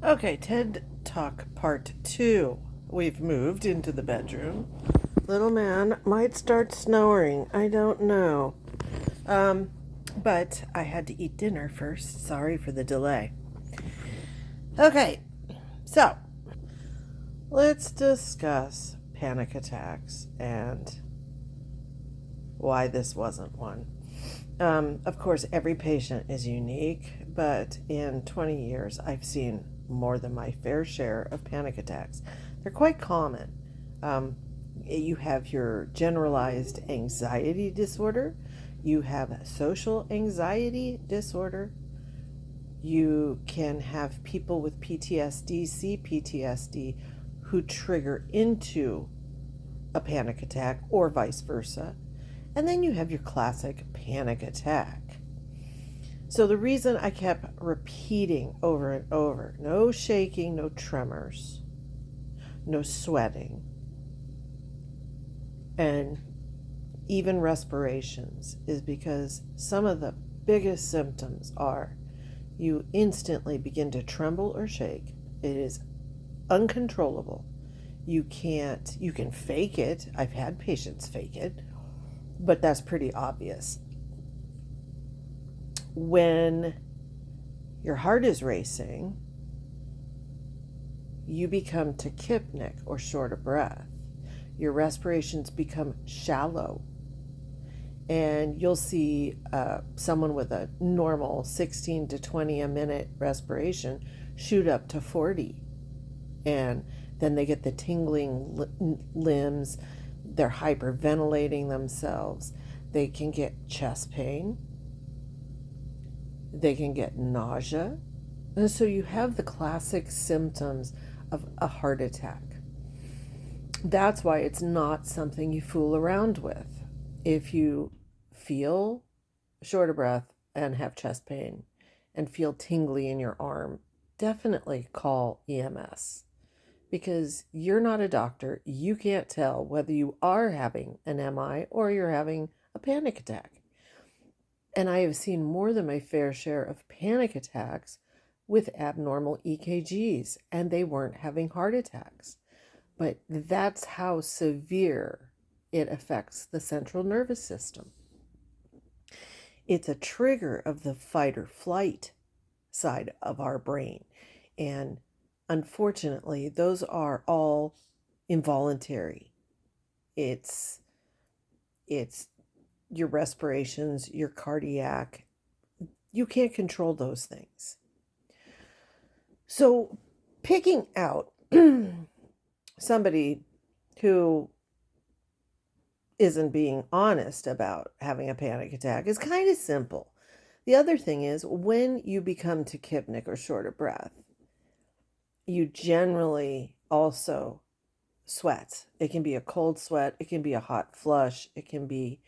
Okay, TED Talk Part 2. We've moved into the bedroom. Little man might start snoring. I don't know. Um, but I had to eat dinner first. Sorry for the delay. Okay, so let's discuss panic attacks and why this wasn't one. Of course, every patient is unique, but in 20 years, I've seen more than my fair share of panic attacks. They're quite common. Um, you have your generalized anxiety disorder, you have social anxiety disorder, you can have people with PTSD, CPTSD, who trigger into a panic attack or vice versa. And then you have your classic panic attack. So the reason I kept repeating over and over, no shaking, no tremors, no sweating, and even respirations is because some of the biggest symptoms are you instantly begin to tremble or shake. It is uncontrollable. You can fake it. I've had patients fake it, but that's pretty obvious. When your heart is racing, you become tachypnic or short of breath. Your respirations become shallow. And you'll see someone with a normal 16 to 20 a minute respiration shoot up to 40. And then they get the tingling limbs. They're hyperventilating themselves. They can get chest pain. They can get nausea. And so you have the classic symptoms of a heart attack. That's why it's not something you fool around with. If you feel short of breath and have chest pain and feel tingly in your arm, definitely call EMS because you're not a doctor. You can't tell whether you are having an MI or you're having a panic attack. And I have seen more than my fair share of panic attacks with abnormal EKGs, and they weren't having heart attacks. But that's how severe it affects the central nervous system. It's a trigger of the fight or flight side of our brain. And unfortunately, those are all involuntary. It's it's your respirations, your cardiac. You can't control those things. So picking out somebody who isn't being honest about having a panic attack is kind of simple. The other thing is when you become tachypnic or short of breath, you generally also sweat. It can be a cold sweat, it can be a hot flush, it can be,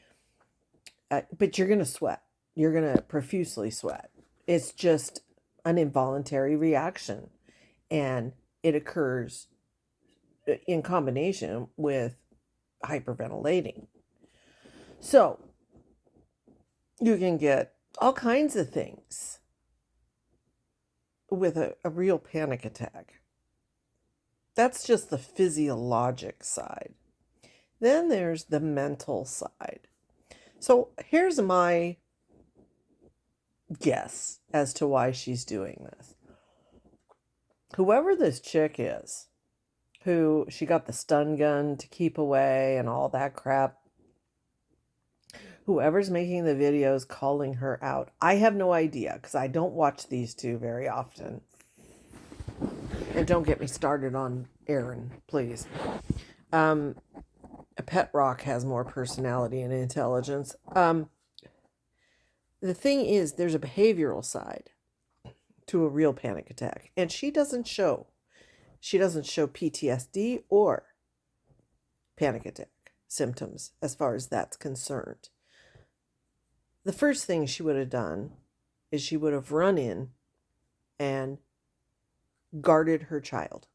but you're going to sweat. You're going to profusely sweat. It's just an involuntary reaction, and it occurs in combination with hyperventilating. So you can get all kinds of things with a real panic attack. That's just the physiologic side. Then there's the mental side. So here's my guess as to why she's doing this. Whoever this chick is, who she got the stun gun to keep away and all that crap, whoever's making the videos calling her out, I have no idea because I don't watch these two very often. And don't get me started on Aaron, please. Pet Rock has more personality and intelligence. The thing is, there's a behavioral side to a real panic attack, and she doesn't show PTSD or panic attack symptoms as far as that's concerned. The first thing she would have done is she would have run in and guarded her child.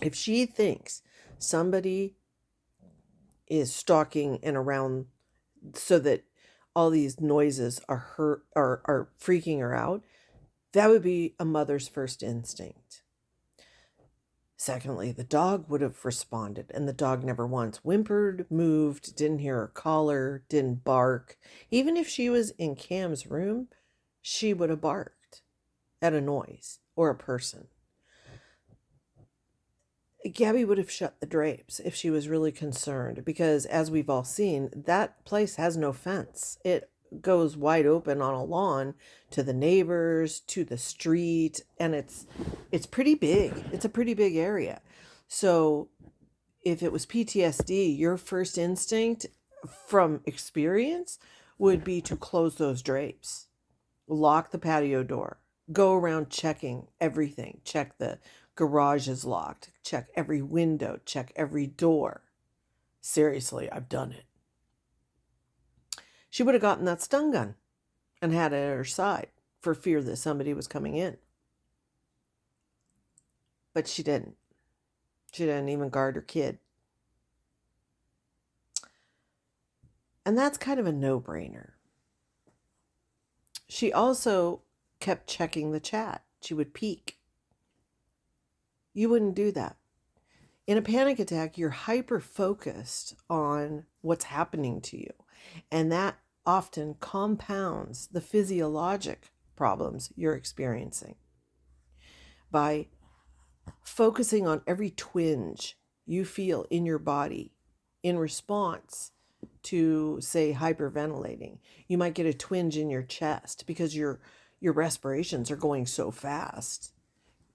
If she thinks somebody is stalking and around so that all these noises are freaking her out, That would be a mother's first instinct. Secondly, the dog would have responded, and the dog never once whimpered, moved, didn't hear her collar, didn't bark. Even if she was in Cam's room, she would have barked at a noise or a person. Gabi would have shut the drapes if she was really concerned, because as we've all seen, that place has no fence. It goes wide open on a lawn to the neighbors, to the street, and it's pretty big. It's a pretty big area. So if it was PTSD, your first instinct from experience would be to close those drapes, lock the patio door, go around checking everything, check the garage is locked, check every window, check every door. Seriously, I've done it. She would have gotten that stun gun and had it at her side for fear that somebody was coming in. But she didn't. She didn't even guard her kid. And that's kind of a no-brainer. She also kept checking the chat. She would peek. You wouldn't do that. In a panic attack, you're hyper-focused on what's happening to you. And that often compounds the physiologic problems you're experiencing. By focusing on every twinge you feel in your body in response to, say, hyperventilating. You might get a twinge in your chest because your respirations are going so fast.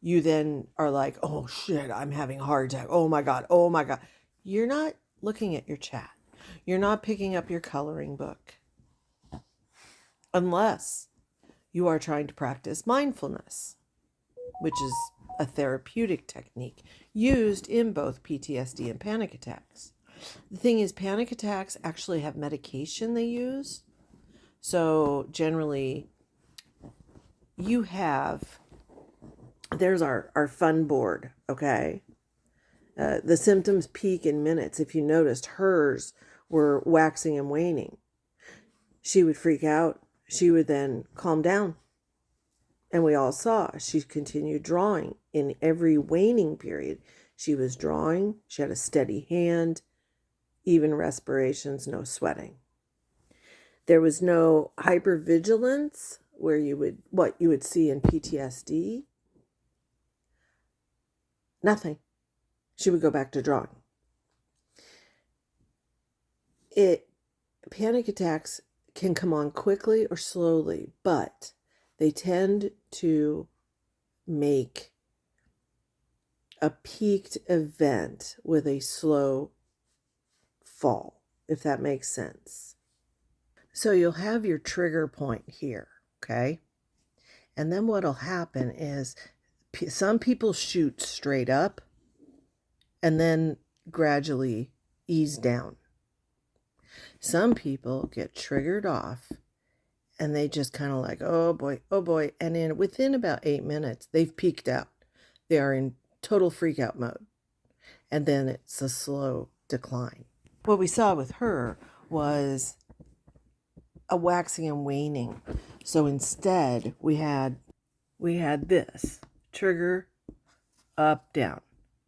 You then are like, oh shit, I'm having a heart attack. Oh my God. Oh my God. You're not looking at your chat. You're not picking up your coloring book. Unless you are trying to practice mindfulness, which is a therapeutic technique used in both PTSD and panic attacks. The thing is, panic attacks actually have medication they use. So generally, there's our fun board, okay? The symptoms peak in minutes. If you noticed, hers were waxing and waning. She would freak out. She would then calm down. And we all saw she continued drawing in every waning period. She was drawing. She had a steady hand, even respirations, no sweating. There was no hypervigilance where what you would see in PTSD. Nothing. She would go back to drawing. Panic attacks can come on quickly or slowly, but they tend to make a peaked event with a slow fall, if that makes sense. So you'll have your trigger point here, okay? And then what'll happen is some people shoot straight up and then gradually ease down. Some people get triggered off and they just kind of like, oh boy. And within about 8 minutes, they've peaked out. They are in total freak out mode. And then it's a slow decline. What we saw with her was a waxing and waning. So instead, we had this trigger, up, down,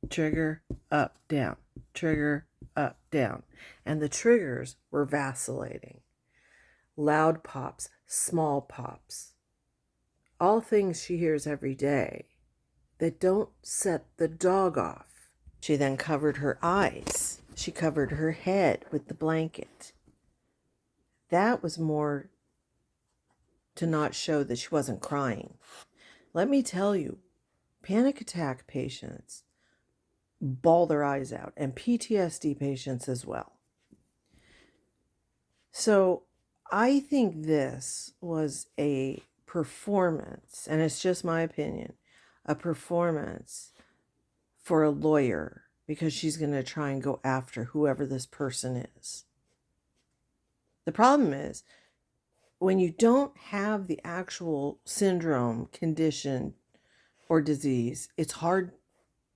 trigger, up, down, trigger, up, down. And the triggers were vacillating. Loud pops, small pops. All things she hears every day that don't set the dog off. She then covered her eyes. She covered her head with the blanket. That was more to not show that she wasn't crying. Let me tell you, panic attack patients bawl their eyes out, and PTSD patients as well. So I think this was a performance, and it's just my opinion, a performance for a lawyer, because she's going to try and go after whoever this person is. The problem is, when you don't have the actual syndrome, condition, or disease, it's hard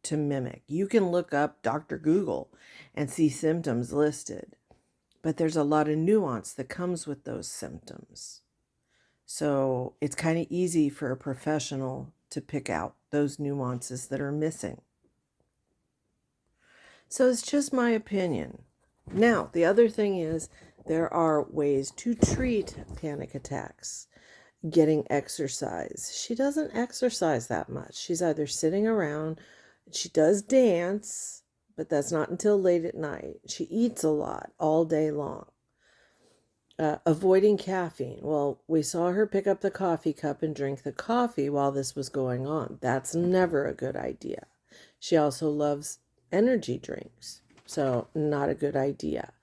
to mimic. You can look up Dr. Google and see symptoms listed, but there's a lot of nuance that comes with those symptoms. So it's kind of easy for a professional to pick out those nuances that are missing. So it's just my opinion. Now, the other thing is there are ways to treat panic attacks. Getting exercise. She doesn't exercise that much. She's either sitting around, she does dance, but that's not until late at night. She eats a lot all day long. Avoiding caffeine. Well, we saw her pick up the coffee cup and drink the coffee while this was going on. That's never a good idea. She also loves energy drinks, so not a good idea.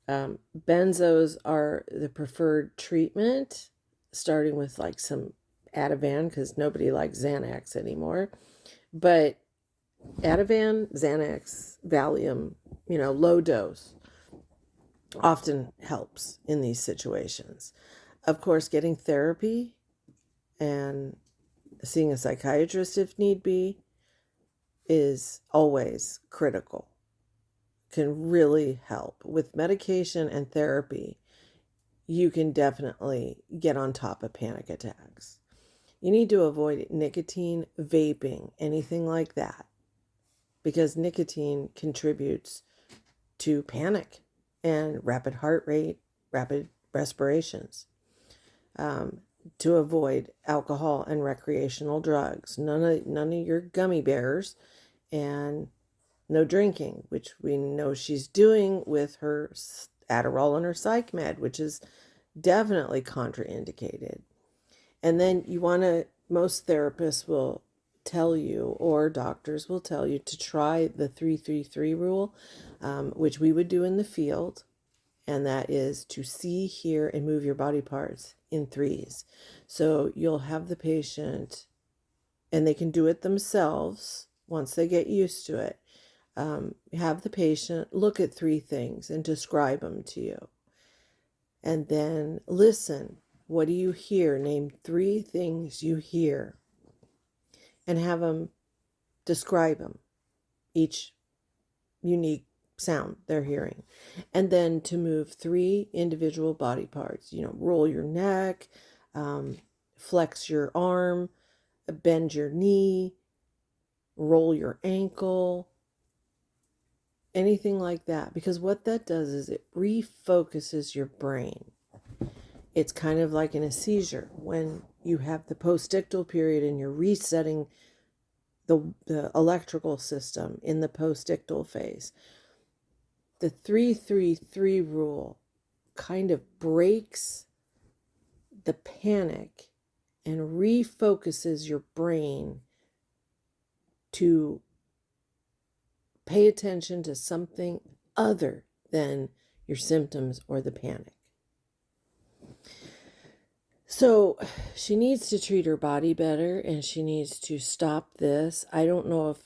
Benzos are the preferred treatment, starting with like some Ativan, because nobody likes Xanax anymore. But Ativan, Xanax, Valium, low dose often helps in these situations. Of course, getting therapy and seeing a psychiatrist if need be is always critical. Can really help. With medication and therapy, you can definitely get on top of panic attacks. You need to avoid nicotine, vaping, anything like that, because nicotine contributes to panic and rapid heart rate, rapid respirations. To avoid alcohol and recreational drugs. None of your gummy bears, and no drinking, which we know she's doing with her Adderall and her psych med, which is definitely contraindicated. And then most therapists will tell you, or doctors will tell you, to try the 3-3-3 rule, which we would do in the field. And that is to see, hear, and move your body parts in threes. So you'll have the patient, and they can do it themselves once they get used to it. Have the patient look at 3 things and describe them to you. And then listen. What do you hear? Name 3 things you hear. And have them describe them, each unique sound they're hearing. And then to move 3 individual body parts. Roll your neck, flex your arm, bend your knee, roll your ankle, anything like that. Because what that does is it refocuses your brain. It's kind of like in a seizure when you have the postictal period and you're resetting the electrical system in the postictal phase. The 3-3-3 rule kind of breaks the panic and refocuses your brain to pay attention to something other than your symptoms or the panic. So she needs to treat her body better, and she needs to stop this. I don't know if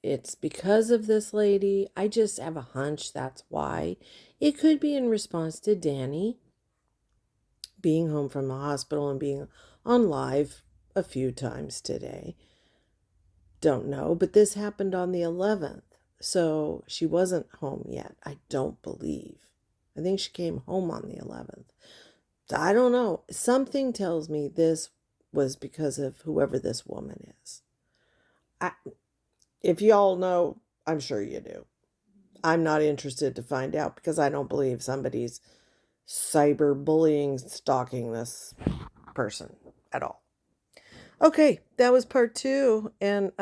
it's because of this lady. I just have a hunch that's why. It could be in response to Danny being home from the hospital and being on live a few times today. Don't know, but this happened on the 11th. So she wasn't home yet, I don't believe. I think she came home on the 11th. I don't know. Something tells me this was because of whoever this woman is. If y'all know, I'm sure you do. I'm not interested to find out because I don't believe somebody's cyberbullying, stalking this person at all. Okay, that was part 2, and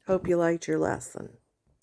hope you liked your lesson.